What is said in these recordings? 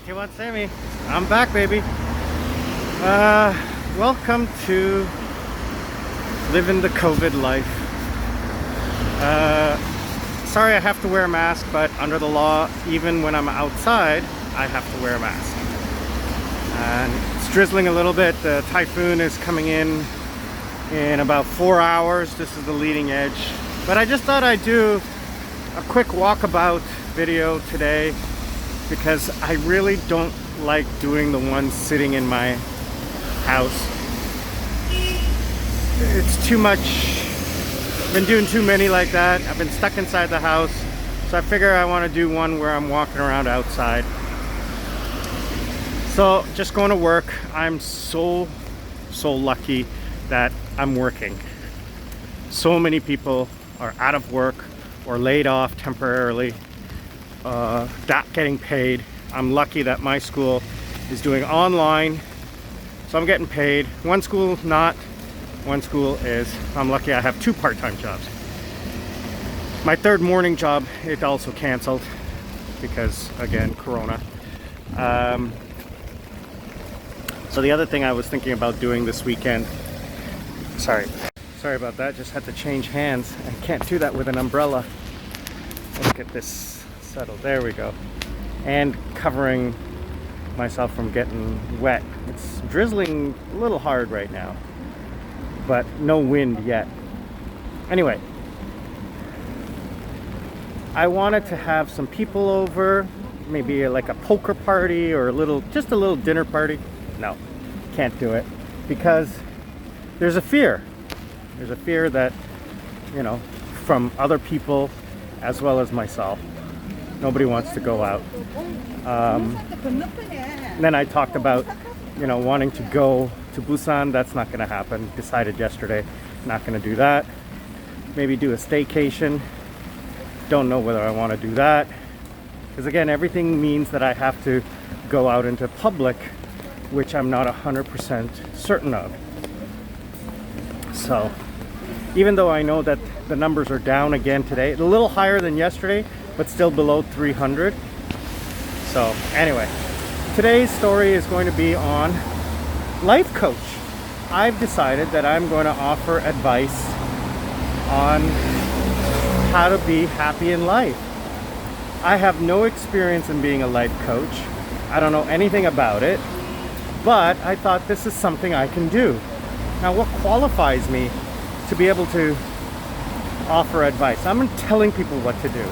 EP1 Sammy, I'm back, baby. Welcome to living the COVID life. Sorry I have to wear a mask, but under the law, even when I'm outside, I have to wear a mask. And it's drizzling a little bit. The typhoon is coming in about 4 hours. This is the leading edge. But I just thought I'd do a quick walkabout video today because I really don't like doing the one sitting in my house. It's too much. I've been doing too many like that. I've been stuck inside the house. So I figure I want to do one where I'm walking around outside. So just going to work. I'm so lucky that I'm working. So many people are out of work or laid off temporarily, not getting paid. I'm lucky that my school is doing online, so I'm getting paid. One school not, one school is. I'm lucky I have two part-time jobs. My third morning job, it also canceled because, again, Corona. So the other thing I was thinking about doing this weekend, sorry about that, just had to change hands. I can't do that with an umbrella. Let's get this settled, there we go. And covering myself from getting wet. It's drizzling a little hard right now, but no wind yet. Anyway, I wanted to have some people over, maybe like a poker party or just a little dinner party. No, can't do it because there's a fear. There's a fear that, you know, from other people as well as myself. Nobody wants to go out. Then I talked about, you know, wanting to go to Busan. That's not going to happen. Decided yesterday, not going to do that. Maybe do a staycation. Don't know whether I want to do that. Because again, everything means that I have to go out into public, which I'm not 100% certain of. So, even though I know that the numbers are down again today, a little higher than yesterday, but still below 300. So, anyway, today's story is going to be on life coach. I've decided that I'm going to offer advice on how to be happy in life. I have no experience in being a life coach. I don't know anything about it, but I thought this is something I can do. Now, what qualifies me to be able to offer advice? I'm telling people what to do.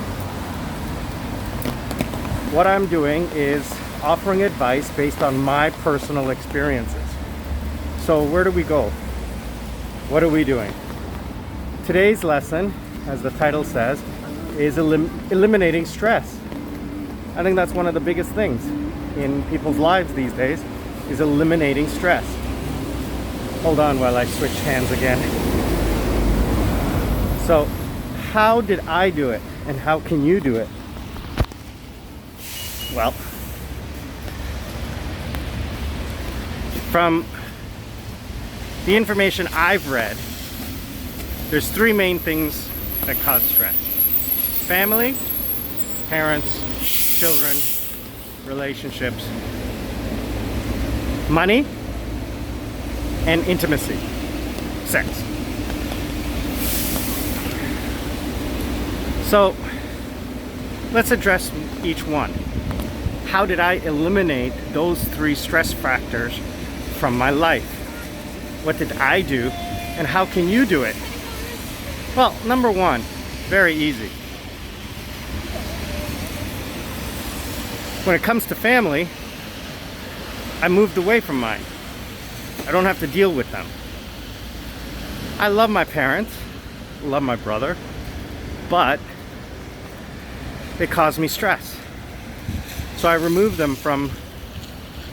What I'm doing is offering advice based on my personal experiences. So where do we go? What are we doing? Today's lesson, as the title says, is eliminating stress. I think that's one of the biggest things in people's lives these days, is eliminating stress. Hold on while I switch hands again. So, how did I do it, and how can you do it? Well, from the information I've read, there's three main things that cause stress: family, parents, children, relationships, money, and intimacy, sex. So let's address each one. How did I eliminate those three stress factors from my life? What did I do, and how can you do it? Well, number one, very easy. When it comes to family, I moved away from mine. I don't have to deal with them. I love my parents, love my brother, but they cause me stress. So I remove them from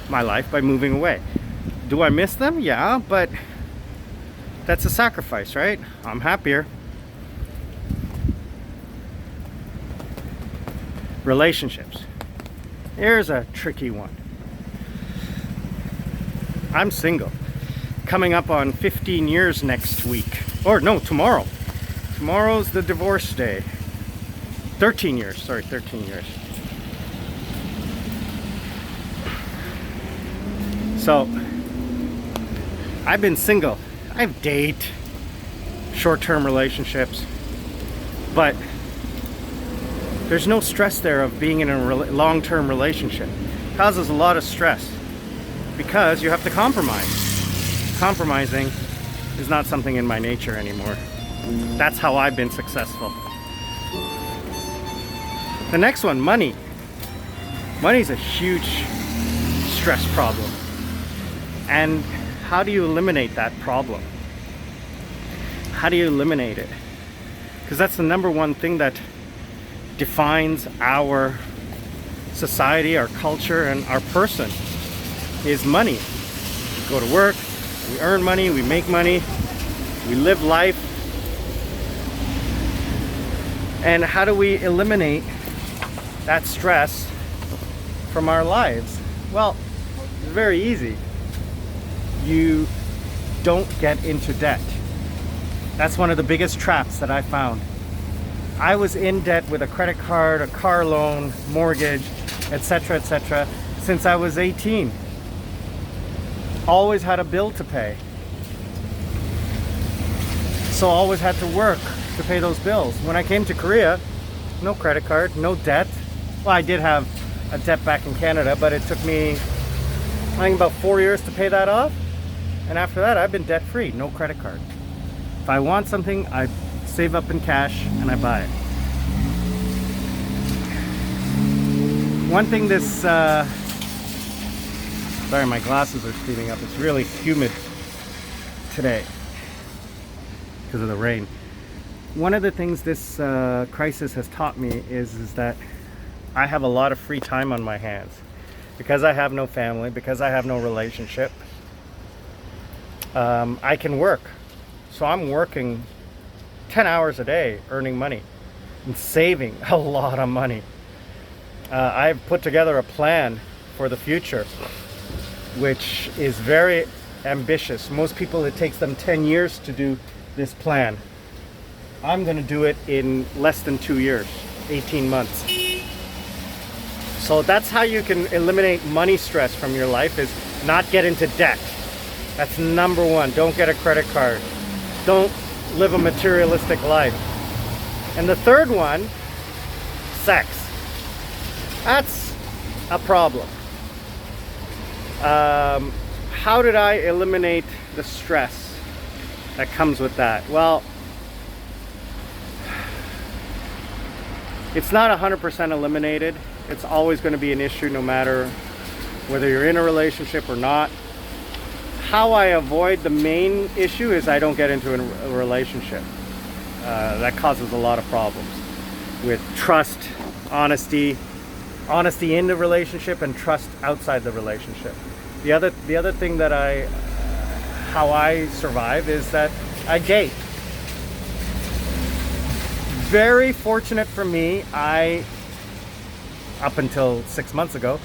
my life by moving away. Do I miss them? Yeah, but that's a sacrifice, right? I'm happier. Relationships. Here's a tricky one. I'm single. Coming up on 15 years next week. Or no, tomorrow. Tomorrow's the divorce day. 13 years. So I've been single. I've dated short-term relationships, but there's no stress there of being in a long-term relationship. It causes a lot of stress because you have to compromise. Compromising is not something in my nature anymore. That's how I've been successful. The next one, money. Money's a huge stress problem. And how do you eliminate that problem? How do you eliminate it? Because that's the number one thing that defines our society, our culture, and our person is money. We go to work, we earn money, we make money, we live life. And how do we eliminate that stress from our lives? Well, it's very easy. You don't get into debt. That's one of the biggest traps that I found. I was in debt with a credit card, a car loan, mortgage, etc., etc., since I was 18. Always had a bill to pay. So always had to work to pay those bills. When I came to Korea, no credit card, no debt. Well, I did have a debt back in Canada, but it took me, I think, about 4 years to pay that off. And after that, I've been debt-free, no credit card. If I want something, I save up in cash and I buy it. One thing this, sorry, my glasses are steaming up. It's really humid today because of the rain. One of the things this crisis has taught me is that I have a lot of free time on my hands. Because I have no family, because I have no relationship, I can work. So I'm working 10 hours a day, earning money and saving a lot of money. I've put together a plan for the future, which is very ambitious. Most people, it takes them 10 years to do this plan. I'm going to do it in less than 2 years, 18 months. So that's how you can eliminate money stress from your life, is not get into debt. That's number one. Don't get a credit card. Don't live a materialistic life. And the third one, sex. That's a problem. How did I eliminate the stress that comes with that? Well, it's not 100% eliminated. It's always going to be an issue no matter whether you're in a relationship or not. How I avoid the main issue is I don't get into a relationship. That causes a lot of problems with trust, honesty in the relationship, and trust outside the relationship. The other thing that how I survive is that I date. Very fortunate for me, up until 6 months ago,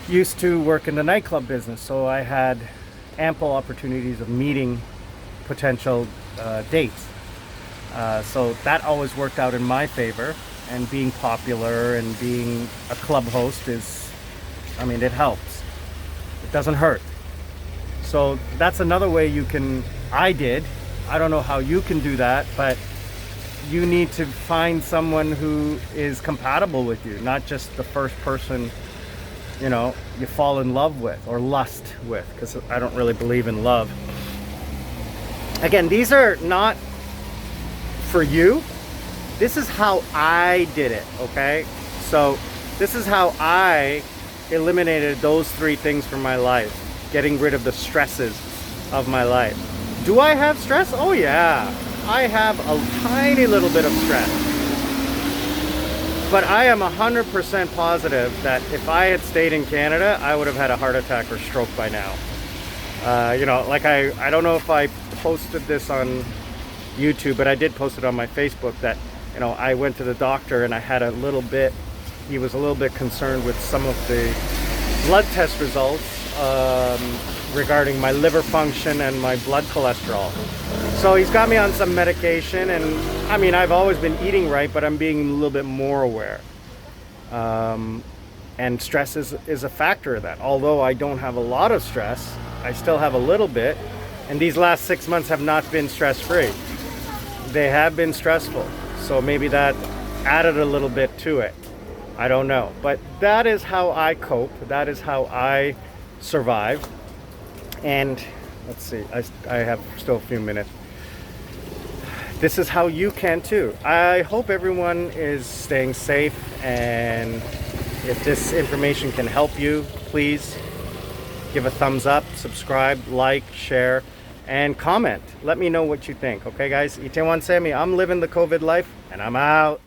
used to work in the nightclub business, so I had ample opportunities of meeting potential dates. So that always worked out in my favor, and being popular and being a club host is, I mean, it helps. It doesn't hurt. So that's another way you can, I don't know how you can do that, but you need to find someone who is compatible with you, not just the first person, you know, you fall in love with or lust with, because I don't really believe in love. Again, these are not for you. This is how I did it, okay? So this is how I eliminated those three things from my life, getting rid of the stresses of my life. Do I have stress? Oh yeah. I have a tiny little bit of stress, but I am 100% positive that if I had stayed in Canada, I would have had a heart attack or stroke by now. You know, like I don't know if I posted this on YouTube, but I did post it on my Facebook that, you know, I went to the doctor and I had a little bit, he was a little bit concerned with some of the blood test results regarding my liver function and my blood cholesterol. So he's got me on some medication, and I mean, I've always been eating right, but I'm being a little bit more aware. And stress is a factor of that. Although I don't have a lot of stress, I still have a little bit. And these last 6 months have not been stress-free. They have been stressful. So maybe that added a little bit to it. I don't know. But that is how I cope. That is how I survive. And let's see, I have still a few minutes. This is how you can too. I hope everyone is staying safe, and if this information can help you, please give a thumbs up, subscribe, like, share, and comment. Let me know what you think. Okay guys, Itaewon Semi, I'm living the COVID life, and I'm out.